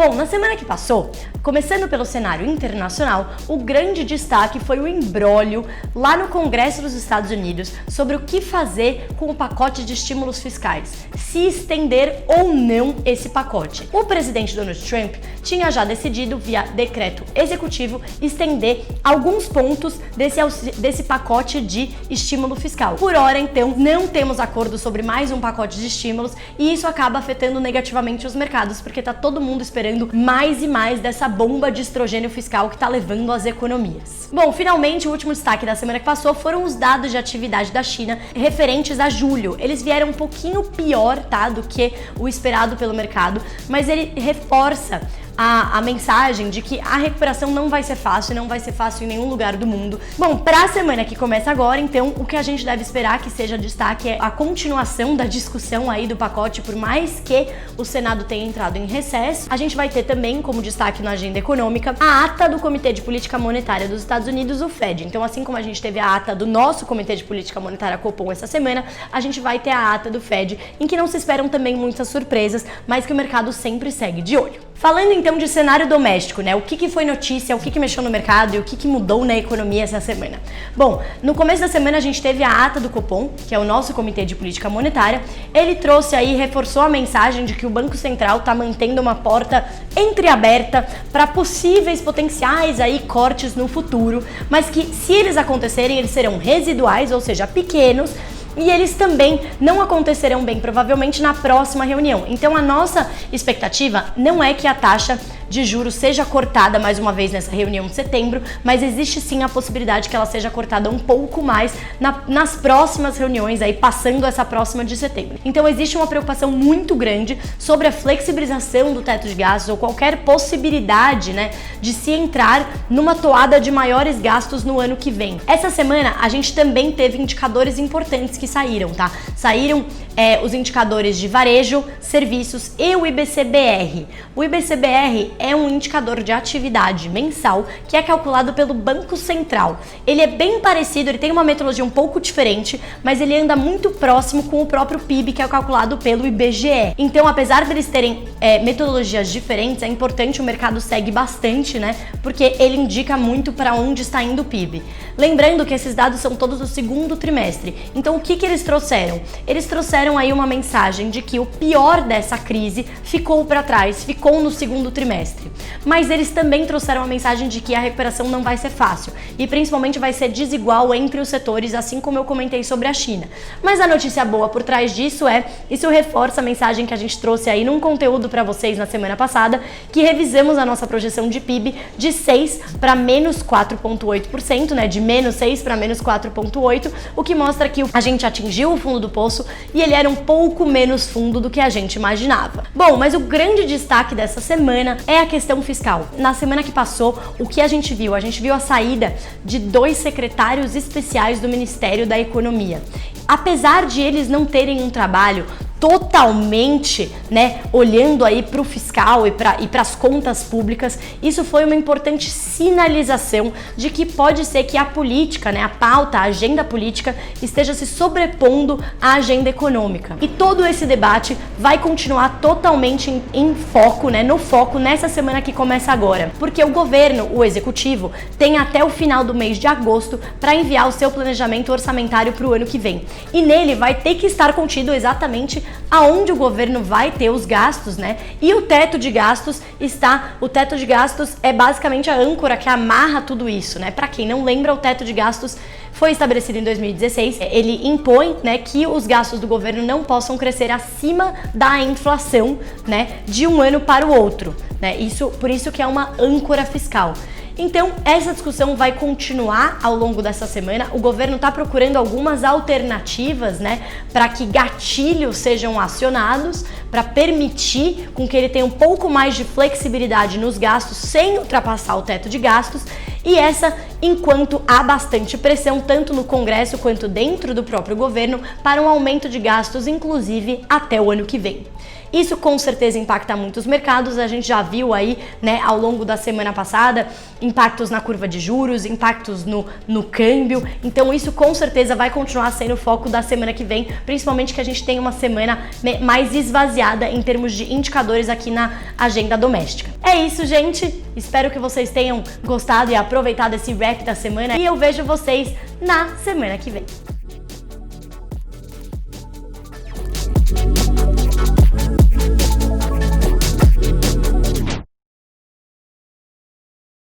Bom, na semana que passou, começando pelo cenário internacional, o grande destaque foi o imbróglio lá no Congresso dos Estados Unidos sobre o que fazer com o pacote de estímulos fiscais, se estender ou não esse pacote. O presidente Donald Trump tinha já decidido, via decreto executivo, estender alguns pontos desse pacote de estímulo fiscal. Por hora, então, não temos acordo sobre mais um pacote de estímulos e isso acaba afetando negativamente os mercados, porque tá todo mundo esperando mais e mais dessa bomba de estrogênio fiscal que tá levando as economias. Bom, finalmente, o último destaque da semana que passou foram os dados de atividade da China referentes a julho. Eles vieram um pouquinho pior, tá, do que o esperado pelo mercado, mas ele reforça a mensagem de que a recuperação não vai ser fácil, não vai ser fácil em nenhum lugar do mundo. Bom, para a semana que começa agora, então, o que a gente deve esperar que seja destaque é a continuação da discussão aí do pacote, por mais que o Senado tenha entrado em recesso. A gente vai ter também, como destaque na agenda econômica, a ata do Comitê de Política Monetária dos Estados Unidos, o Fed. Então, assim como a gente teve a ata do nosso Comitê de Política Monetária, Copom, essa semana, a gente vai ter a ata do Fed, em que não se esperam também muitas surpresas, mas que o mercado sempre segue de olho. Falando então de cenário doméstico, né? O que foi notícia, o que mexeu no mercado e o que mudou na economia essa semana? Bom, no começo da semana a gente teve a ata do Copom, que é o nosso Comitê de Política Monetária. Ele trouxe aí, reforçou a mensagem de que o Banco Central está mantendo uma porta entreaberta para possíveis potenciais aí cortes no futuro, mas que se eles acontecerem, eles serão residuais, ou seja, pequenos, e eles também não acontecerão bem provavelmente na próxima reunião. Então a nossa expectativa não é que a taxa de juros seja cortada mais uma vez nessa reunião de setembro, mas existe sim a possibilidade que ela seja cortada um pouco mais nas próximas reuniões, aí passando essa próxima de setembro. Então existe uma preocupação muito grande sobre a flexibilização do teto de gastos ou qualquer possibilidade, né, de se entrar numa toada de maiores gastos no ano que vem. Essa semana a gente também teve indicadores importantes que saíram, tá? Saíram os indicadores de varejo, serviços e o IBC-BR. O IBC-BR é um indicador de atividade mensal que é calculado pelo Banco Central. Ele é bem parecido, ele tem uma metodologia um pouco diferente, mas ele anda muito próximo com o próprio PIB, que é calculado pelo IBGE. Então, apesar deles terem metodologias diferentes, é importante, o mercado segue bastante, né? Porque ele indica muito para onde está indo o PIB. Lembrando que esses dados são todos do segundo trimestre. Então, o que eles trouxeram? Eles trouxeram aí uma mensagem de que o pior dessa crise ficou para trás, ficou no segundo trimestre. Mas eles também trouxeram a mensagem de que a recuperação não vai ser fácil e principalmente vai ser desigual entre os setores, assim como eu comentei sobre a China. Mas a notícia boa por trás disso isso reforça a mensagem que a gente trouxe aí num conteúdo para vocês na semana passada, que revisamos a nossa projeção de PIB de 6 para menos 4,8%, né? De menos 6 para menos 4,8%, o que mostra que a gente atingiu o fundo do poço e ele era um pouco menos fundo do que a gente imaginava. Bom, mas o grande destaque dessa semana é a questão fiscal. Na semana que passou, o que a gente viu? A gente viu a saída de 2 secretários especiais do Ministério da Economia. Apesar de eles não terem um trabalho totalmente, né, olhando aí para o fiscal e para as contas públicas, isso foi uma importante sinalização de que pode ser que a política, né, a pauta, a agenda política esteja se sobrepondo à agenda econômica. E todo esse debate vai continuar totalmente em foco, né, no foco nessa semana que começa agora, porque o governo, o executivo, tem até o final do mês de agosto para enviar o seu planejamento orçamentário para o ano que vem. E nele vai ter que estar contido exatamente aonde o governo vai ter os gastos, né? E o teto de gastos é basicamente a âncora que amarra tudo isso, né? Para quem não lembra, o teto de gastos foi estabelecido em 2016. Ele impõe, né, que os gastos do governo não possam crescer acima da inflação, né, de um ano para o outro, né? Por isso que é uma âncora fiscal. Então, essa discussão vai continuar ao longo dessa semana. O governo está procurando algumas alternativas, né, para que gatilhos sejam acionados, para permitir com que ele tenha um pouco mais de flexibilidade nos gastos sem ultrapassar o teto de gastos. E essa enquanto há bastante pressão tanto no Congresso quanto dentro do próprio governo para um aumento de gastos, inclusive até o ano que vem. Isso com certeza impacta muitos mercados, a gente já viu aí, né, ao longo da semana passada, impactos na curva de juros, impactos no câmbio, então isso com certeza vai continuar sendo o foco da semana que vem, principalmente que a gente tem uma semana mais esvaziada em termos de indicadores aqui na agenda doméstica. É isso, gente, espero que vocês tenham gostado e aproveitado esse wrap da semana e eu vejo vocês na semana que vem.